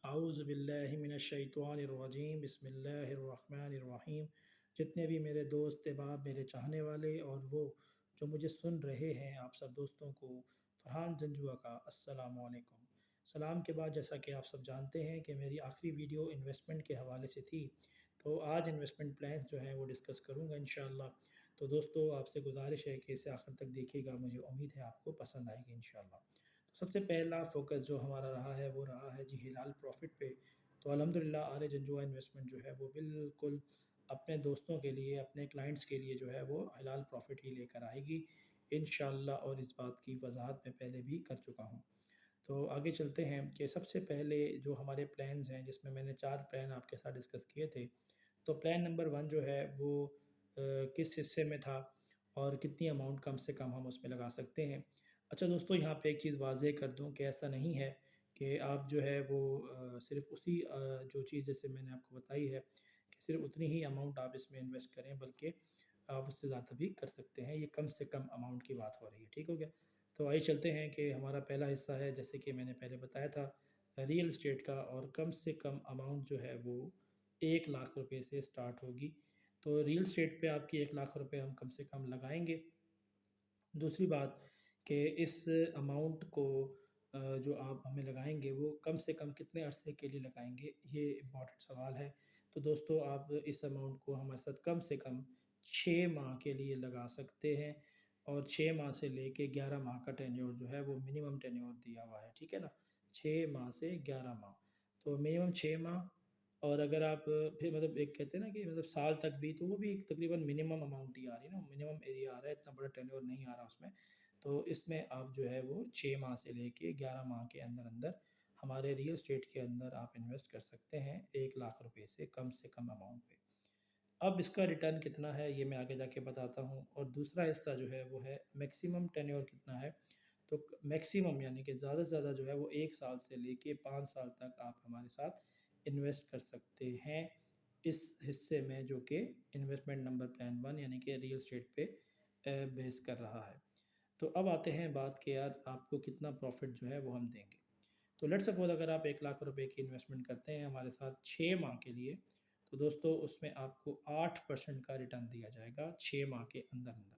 आऊज़ु बिल्लाहि मिनश्शैतानिर्रजीम बिस्मिल्लाहिर्रहमानिर्रहीम। जितने भी मेरे दोस्त अहबाब, मेरे चाहने वाले और वो जो मुझे सुन रहे हैं, आप सब दोस्तों को फ़रहान जंजुआ का अस्सलामु अलैकुम। सलाम के बाद जैसा कि आप सब जानते हैं कि मेरी आखिरी वीडियो इन्वेस्टमेंट के हवाले से थी, तो आज इन्वेस्टमेंट प्लान्स जो हैं वो डिस्कस करूँगा इंशाअल्लाह। तो दोस्तों, आपसे गुज़ारिश है कि इसे आखिर तक देखिएगा, मुझे उम्मीद है आपको पसंद आएगी इंशाअल्लाह। तो सबसे पहला फ़ोकस जो हमारा रहा है वो रहा है जी हिलाल प्रॉफ़िट पे। तो अल्हम्दुलिल्लाह आर्य जंजुआ इन्वेस्टमेंट जो है वो बिल्कुल अपने दोस्तों के लिए, अपने क्लाइंट्स के लिए जो है वो हिलाल प्रॉफ़िट ही लेकर आएगी इंशाअल्लाह, और इस बात की वज़ाहत मैं पहले भी कर चुका हूँ। तो आगे चलते हैं कि सबसे पहले जो हमारे प्लान्स हैं, जिसमें मैंने 4 प्लान आपके साथ डिस्कस किए थे। तो प्लान नंबर 1 जो है वो किस हिस्से में था और कितनी अमाउंट कम से कम हम उसमें लगा सकते हैं। अच्छा दोस्तों, यहाँ पे एक चीज़ वाज़ेह कर दूँ कि ऐसा नहीं है कि आप जो है वो सिर्फ़ उसी जो चीज़ जैसे मैंने आपको बताई है कि सिर्फ़ उतनी ही अमाउंट आप इसमें इन्वेस्ट करें, बल्कि आप उससे ज़्यादा भी कर सकते हैं। ये कम से कम अमाउंट की बात हो रही है, ठीक हो गया? तो आइए चलते हैं कि हमारा पहला हिस्सा है, जैसे कि मैंने पहले बताया था, रियल एस्टेट का, और कम से कम अमाउंट जो है वो 1 लाख रुपए से स्टार्ट होगी। तो रियल एस्टेट पे आपकी 1 लाख रुपए हम कम से कम लगाएँगे। दूसरी बात कि इस अमाउंट को जो आप हमें लगाएँगे वो कम से कम कितने अरसे के लिए लगाएँगे, ये इम्पोर्टेंट सवाल है। तो दोस्तों, आप इस अमाउंट को हमारे साथ कम से कम 6 माह के लिए लगा सकते हैं, और 6 माह से लेके 11 माह का टेन्योर जो है वो मिनिमम टेन्योर दिया हुआ है, ठीक है ना? 6 माह से 11 माह, तो मिनिमम 6 माह। और अगर आप फिर मतलब एक कहते हैं ना कि मतलब साल तक भी, तो वो भी एक तकरीबन मिनिमम अमाउंट ही आ रही है ना, मिनिमम एरिया आ रहा है, इतना बड़ा टेन्योर नहीं आ रहा उसमें। तो इसमें आप जो है वो 6 माह से लेके 11 माह के अंदर-अंदर हमारे रियल एस्टेट के अंदर आप इन्वेस्ट कर सकते हैं 1 लाख रुपए से कम अमाउंट पे। अब इसका रिटर्न कितना है ये मैं आगे जाके बताता हूँ, और दूसरा हिस्सा जो है वो है मैक्सिमम टेन्योर कितना है। तो मैक्सिमम यानी कि ज़्यादा से ज़्यादा जो है वो 1 साल से लेके 5 साल तक आप हमारे साथ इन्वेस्ट कर सकते हैं इस हिस्से में, जो कि इन्वेस्टमेंट नंबर प्लान 1 यानी कि रियल एस्टेट पे बेस कर रहा है। तो अब आते हैं बात कि यार आपको कितना प्रॉफ़िट जो है वो हम देंगे। तो लेट्स सपोज़ अगर आप 1 लाख रुपए की इन्वेस्टमेंट करते हैं हमारे साथ 6 माह के लिए, तो दोस्तों उसमें आपको 8% का रिटर्न दिया जाएगा 6 माह के अंदर-अंदर।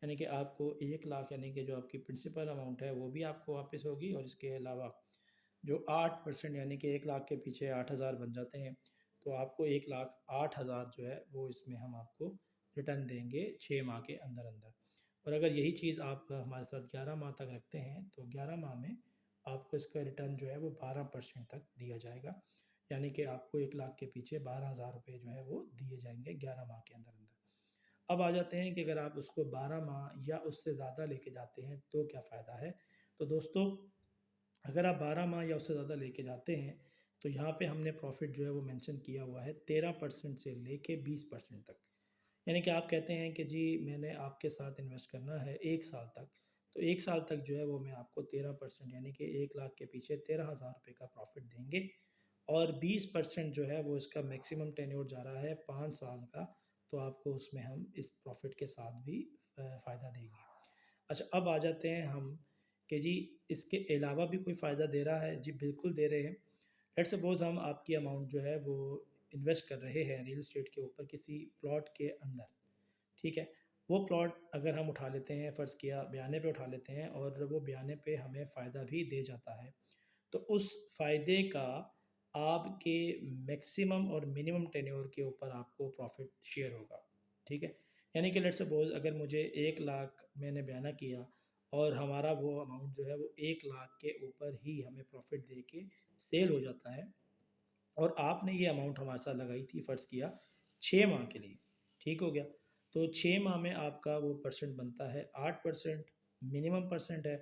यानी कि आपको 1 लाख यानी कि जो आपकी प्रिंसिपल अमाउंट है वो भी आपको वापस होगी, और इसके अलावा जो 8% यानी कि 1 लाख के पीछे 8,000 बन जाते हैं, तो आपको 1 लाख 8,000 जो है वो इसमें हम आपको रिटर्न देंगे 6 माह के अंदर-अंदर। और अगर यही चीज़ आप हमारे साथ 11 माह तक रखते हैं, तो 11 माह में आपको इसका रिटर्न जो है वो 12% तक दिया जाएगा। यानी कि आपको 1 लाख के पीछे 12,000 रुपए जो है वो दिए जाएँगे 11 माह के अंदर-अंदर। अब आ जाते हैं कि अगर आप उसको 12 माह या उससे ज़्यादा लेके जाते हैं तो क्या फ़ायदा है। तो दोस्तों, अगर आप 12 माह या उससे ज़्यादा लेके जाते हैं, तो यहाँ पे हमने प्रॉफ़िट जो है वो मेंशन किया हुआ है 13% से लेके 20% तक। यानी कि आप कहते हैं कि जी मैंने आपके साथ इन्वेस्ट करना है 1 साल तक, तो 1 साल तक जो है वो मैं आपको 13% यानी कि 1 लाख के पीछे 13,000 रुपए का प्रॉफ़िट देंगे, और 20% जो है वो इसका मैक्सिमम टेन्योर जा रहा है 5 साल का, तो आपको उसमें हम इस प्रॉफ़िट के साथ भी फ़ायदा देंगे। अच्छा, अब आ जाते हैं हम कि जी इसके अलावा भी कोई फ़ायदा दे रहा है? जी बिल्कुल दे रहे हैं। लेट्स सपोज़ हम आपकी अमाउंट जो है वो इन्वेस्ट कर रहे हैं रियल एस्टेट के ऊपर किसी प्लॉट के अंदर, ठीक है? वो प्लॉट अगर हम उठा लेते हैं, फ़र्ज़ किया बयाने पे उठा लेते हैं, और वो बयाने पे हमें फ़ायदा भी दे जाता है, तो उस फ़ायदे का आपके मैक्सिमम और मिनिमम टेन्योर के ऊपर आपको प्रॉफ़िट शेयर होगा, ठीक है? यानी कि लेट्स सपोज़ अगर मुझे 1 लाख मैंने बयाना किया, और हमारा वो अमाउंट जो है वो 1 लाख के ऊपर ही हमें प्रॉफ़िट दे के सेल हो जाता है, और आपने ये अमाउंट हमारे साथ लगाई थी, फ़र्ज़ किया 6 माह के लिए, ठीक हो गया? तो 6 माह में आपका वो परसेंट बनता है 8%, मिनिमम परसेंट है,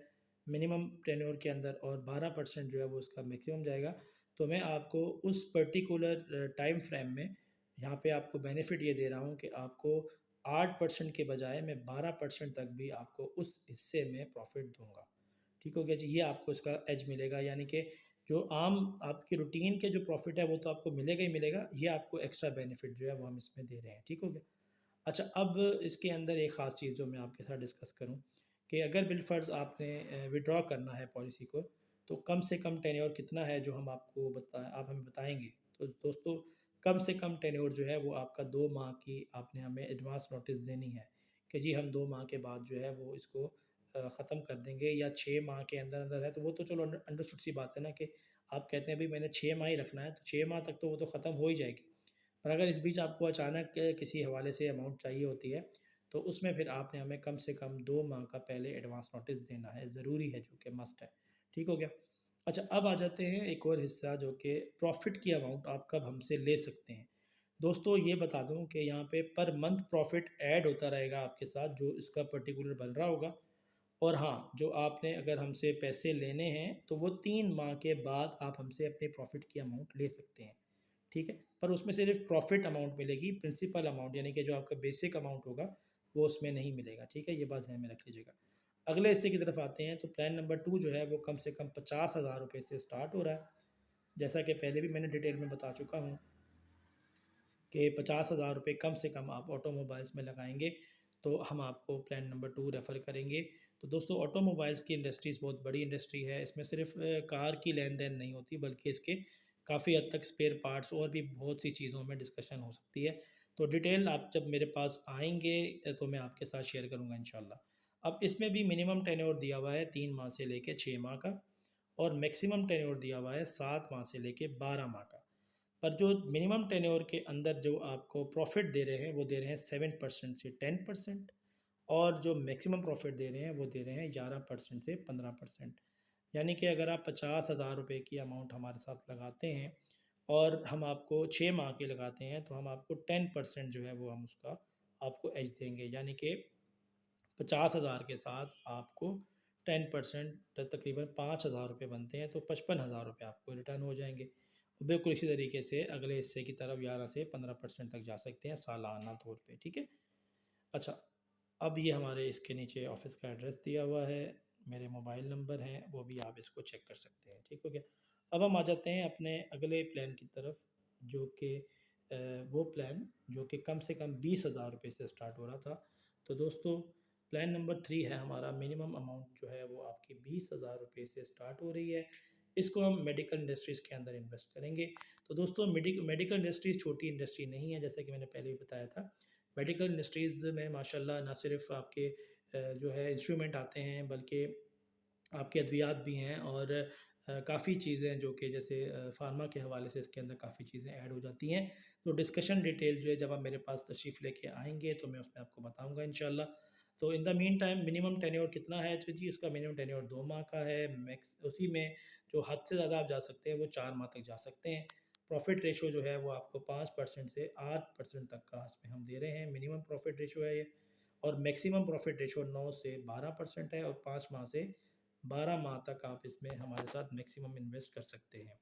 मिनिमम टेन्योर के अंदर, और 12% जो है वो उसका मैक्सिमम जाएगा। तो मैं आपको उस पर्टिकुलर टाइम फ्रेम में यहाँ पे आपको बेनिफिट ये दे रहा हूँ कि आपको 8% के बजाय मैं 12% तक भी आपको उस हिस्से में प्रॉफ़िट दूँगा। ठीक हो गया जी, ये आपको इसका एज मिलेगा, यानी कि जो आम आपकी रूटीन के जो प्रॉफ़िट है वो तो आपको मिलेगा ही मिलेगा, ये आपको एक्स्ट्रा बेनिफिट जो है वो हम इसमें दे रहे हैं, ठीक हो गया? अच्छा, अब इसके अंदर एक ख़ास चीज़ जो मैं आपके साथ डिस्कस करूँ कि अगर बिलफ़र्ज़ आपने विथड्रॉ करना है पॉलिसी को, तो कम से कम टेन्योर कितना है जो हम आपको आप हमें बताएंगे। तो दोस्तों, कम से कम टेन्योर जो है वो आपका 2 माह की आपने हमें एडवांस नोटिस देनी है कि जी हम 2 माह के बाद जो है वो इसको ख़त्म कर देंगे, या 6 माह के अंदर अंदर है तो वो तो चलो अंडरस्टूड सी बात है ना, कि आप कहते हैं भाई मैंने 6 माह ही रखना है, तो 6 माह तक तो वो तो ख़त्म हो ही जाएगी। पर अगर इस बीच आपको अचानक किसी हवाले से अमाउंट चाहिए होती है, तो उसमें फिर आपने हमें कम से कम 2 माह का पहले एडवांस नोटिस देना है, ज़रूरी है, जो कि मस्ट है। ठीक हो गया? अच्छा, अब आ जाते हैं एक और हिस्सा, जो कि प्रॉफ़िट की अमाउंट आप कब हमसे ले सकते हैं। दोस्तों, ये बता दूँ कि यहाँ पे पर मंथ प्रॉफ़िट ऐड होता रहेगा आपके साथ, जो इसका पर्टिकुलर बन रहा होगा। और हाँ, जो आपने अगर हमसे पैसे लेने हैं, तो वो 3 माह के बाद आप हमसे अपने प्रॉफ़िट की अमाउंट ले सकते हैं। ठीक है? पर उसमें सिर्फ़ प्रॉफ़िट अमाउंट मिलेगी, प्रिंसिपल अमाउंट यानी कि जो आपका बेसिक अमाउंट होगा, वो उसमें नहीं मिलेगा। ठीक है? ये बात ज़हन में रख लीजिएगा। अगले हिस्से की तरफ आते हैं, तो प्लान नंबर 2 जो है वो कम से कम 50,000 रुपए से स्टार्ट हो रहा है। जैसा कि पहले भी मैंने डिटेल में बता चुका हूँ कि 50,000 रुपये कम से कम आप ऑटोमोबाइल्स में लगाएँगे, तो हम आपको प्लान नंबर 2 रेफ़र करेंगे। तो दोस्तों, ऑटोमोबाइल्स की इंडस्ट्रीज़ बहुत बड़ी इंडस्ट्री है। इसमें सिर्फ़ कार की लेन-देन नहीं होती, बल्कि इसके काफ़ी हद तक स्पेयर पार्ट्स और भी बहुत सी चीज़ों में डिस्कशन हो सकती है। तो डिटेल आप जब मेरे पास आएँगे तो मैं आपके साथ शेयर करूँगा इंशाल्लाह। अब इसमें भी मिनिमम टेन्योर दिया हुआ है 3 माह से लेके 6 माह का, और मैक्सिमम टेन्योर दिया हुआ है 7 माह से लेके 12 माह का। पर जो मिनिमम टेन्योर के अंदर जो आपको प्रॉफिट दे रहे हैं, वो दे रहे हैं 7% से 10%, और जो मैक्सिमम प्रॉफिट दे रहे हैं वो दे रहे हैं 11% से 15%। यानी कि अगर आप 50,000 रुपये की अमाउंट हमारे साथ लगाते हैं और हम आपको 6 माह के लगाते हैं, तो हम आपको 10% जो है वो हम उसका आपको एज देंगे। यानी कि 50,000 के साथ आपको 10% तकरीबन 5,000 रुपये बनते हैं, तो 55,000 रुपये आपको रिटर्न हो जाएंगे। बिल्कुल इसी तरीके से अगले हिस्से की तरफ 11 से 15% तक जा सकते हैं सालाना तौर पे। ठीक है? अच्छा, अब ये हमारे इसके नीचे ऑफ़िस का एड्रेस दिया हुआ है, मेरे मोबाइल नंबर हैं, वो भी आप इसको चेक कर सकते हैं। ठीक हो गया? अब हम आ जाते हैं अपने अगले प्लान की तरफ, जो कि वो प्लान जो कि कम से कम 20,000 रुपये से स्टार्ट हो रहा था। तो दोस्तों, प्लान नंबर 3 है हमारा, मिनिमम अमाउंट जो है वो आपकी 20,000 रुपये से स्टार्ट हो रही है। इसको हम मेडिकल इंडस्ट्रीज़ के अंदर इन्वेस्ट करेंगे। तो दोस्तों, मेडिकल इंडस्ट्रीज़ छोटी इंडस्ट्री नहीं है, जैसा कि मैंने पहले भी बताया था। मेडिकल इंडस्ट्रीज़ में माशाल्लाह ना सिर्फ़ आपके जो है इंस्ट्रूमेंट आते हैं, बल्कि आपके अद्वियात भी हैं, और काफ़ी चीज़ें जो कि जैसे फ़ार्मा के हवाले से इसके अंदर काफ़ी चीज़ें ऐड हो जाती हैं। तो डिस्कशन डिटेल जो है जब आप मेरे पास तशरीफ़ लेके आएँगे, तो मैं उसमें आपको बताऊँगा इंशाल्लाह। तो in the mean time minimum tenure कितना है? तो जी, उसका मिनिमम टेन्योर 2 माह का है। मैक्स उसी में जो हद से ज़्यादा आप जा सकते हैं वो 4 माह तक जा सकते हैं। प्रॉफ़िट रेशो जो है वो आपको 5% से 8% तक का इसमें हम दे रहे हैं, मिनिमम प्रॉफ़िट रेशो है ये। और मैक्सिमम प्रॉफ़िट रेशो 9 से 12% है, और 5 माह से 12 माह तक आप इसमें हमारे साथ मैक्सिमम इन्वेस्ट कर सकते हैं।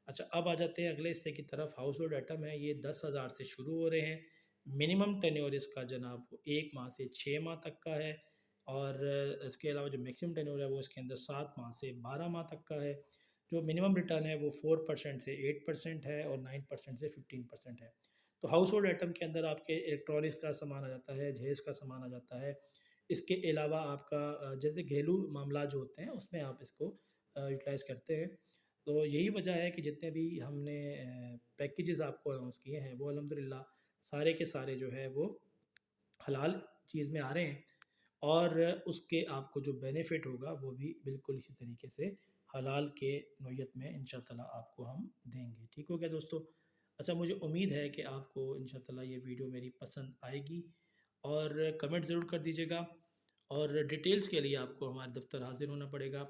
अच्छा, अब आ जाते हैं अगले हिस्से की तरफ। हाउस होल्ड आइटम है, ये 10,000 से शुरू हो रहे हैं। मिनिमम टेन्योर इसका जनाब वो 1 माह से 6 माह तक का है, और इसके अलावा जो मैक्सिमम टेन्योर है वो इसके अंदर 7 माह से 12 माह तक का है। जो मिनिमम रिटर्न है वो 4% से 8% है, और 9% से 15% है। तो हाउस होल्ड आइटम के अंदर आपके इलेक्ट्रॉनिक्स का सामान आ जाता है, जहेज़ का सामान आ जाता है। इसके अलावा आपका जैसे घरेलू मामला जो होते हैं उसमें आप इसको यूटिलाइज़ करते हैं। तो यही वजह है कि जितने भी हमने पैकेजेज़ आपको अनाउंस किए हैं, वो अल्हम्दुलिल्लाह सारे के सारे जो है वो हलाल चीज़ में आ रहे हैं, और उसके आपको जो बेनिफिट होगा वो भी बिल्कुल इसी तरीके से हलाल के नौयत में इंशाअल्लाह आपको हम देंगे। ठीक हो गया दोस्तों? अच्छा, मुझे उम्मीद है कि आपको इंशाअल्लाह ये वीडियो मेरी पसंद आएगी, और कमेंट ज़रूर कर दीजिएगा, और डिटेल्स के लिए आपको हमारे दफ़्तर हाज़िर होना पड़ेगा।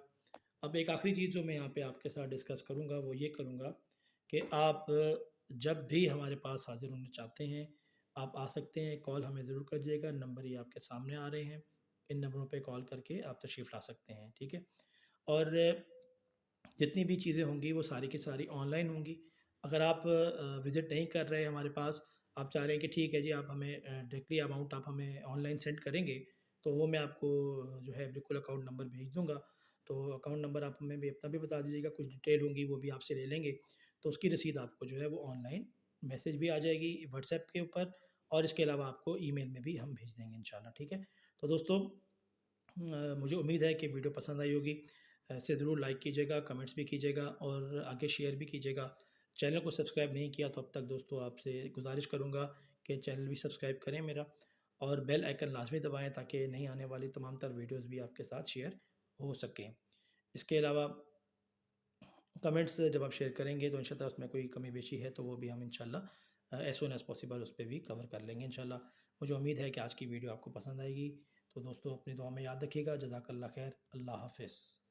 अब एक आखिरी चीज़ जो मैं यहाँ पे आपके साथ डिस्कस करूँगा वो ये करूँगा कि आप जब भी हमारे पास हाज़िर होना चाहते हैं, आप आ सकते हैं, कॉल हमें ज़रूर करिएगा। नंबर ये आपके सामने आ रहे हैं, इन नंबरों पे कॉल करके आप तशरीफ़ ला सकते हैं। ठीक है? और जितनी भी चीज़ें होंगी वो सारी की सारी ऑनलाइन होंगी। अगर आप विज़िट नहीं कर रहे हैं हमारे पास, आप चाह रहे हैं कि ठीक है जी, आप हमें डायरेक्टली अमाउंट आप हमें ऑनलाइन सेंड करेंगे, तो वो मैं आपको जो है बिल्कुल अकाउंट नंबर भेज दूँगा। तो अकाउंट नंबर आप हमें भी अपना भी बता दीजिएगा, कुछ डिटेल होंगी वो भी आपसे ले लेंगे। तो उसकी रसीद आपको जो है वो ऑनलाइन मैसेज भी आ जाएगी व्हाट्सएप के ऊपर, और इसके अलावा आपको ईमेल में भी हम भेज देंगे इंशाल्लाह। ठीक है? तो दोस्तों, मुझे उम्मीद है कि वीडियो पसंद आई होगी। ऐसे ज़रूर लाइक कीजिएगा, कमेंट्स भी कीजिएगा और आगे शेयर भी कीजिएगा। चैनल को सब्सक्राइब नहीं किया तो अब तक दोस्तों आपसे गुज़ारिश करूँगा कि चैनल भी सब्सक्राइब करें मेरा, और बेल आइकन लाज़मी दबाएँ ताकि नई आने वाली तमाम तर वीडियोज़ भी आपके साथ शेयर हो सकें। इसके अलावा कमेंट्स जब आप शेयर करेंगे तो इंशाल्लाह उसमें कोई कमी पेशी है तो वो भी हम इंशाल्लाह एज़ सून एज़ पॉसिबल उस पे भी कवर कर लेंगे इंशाल्लाह। मुझे उम्मीद है कि आज की वीडियो आपको पसंद आएगी। तो दोस्तों अपनी दुआ में याद रखिएगा। जज़ाकल्लाह खैर। अल्लाह हाफ़िज़।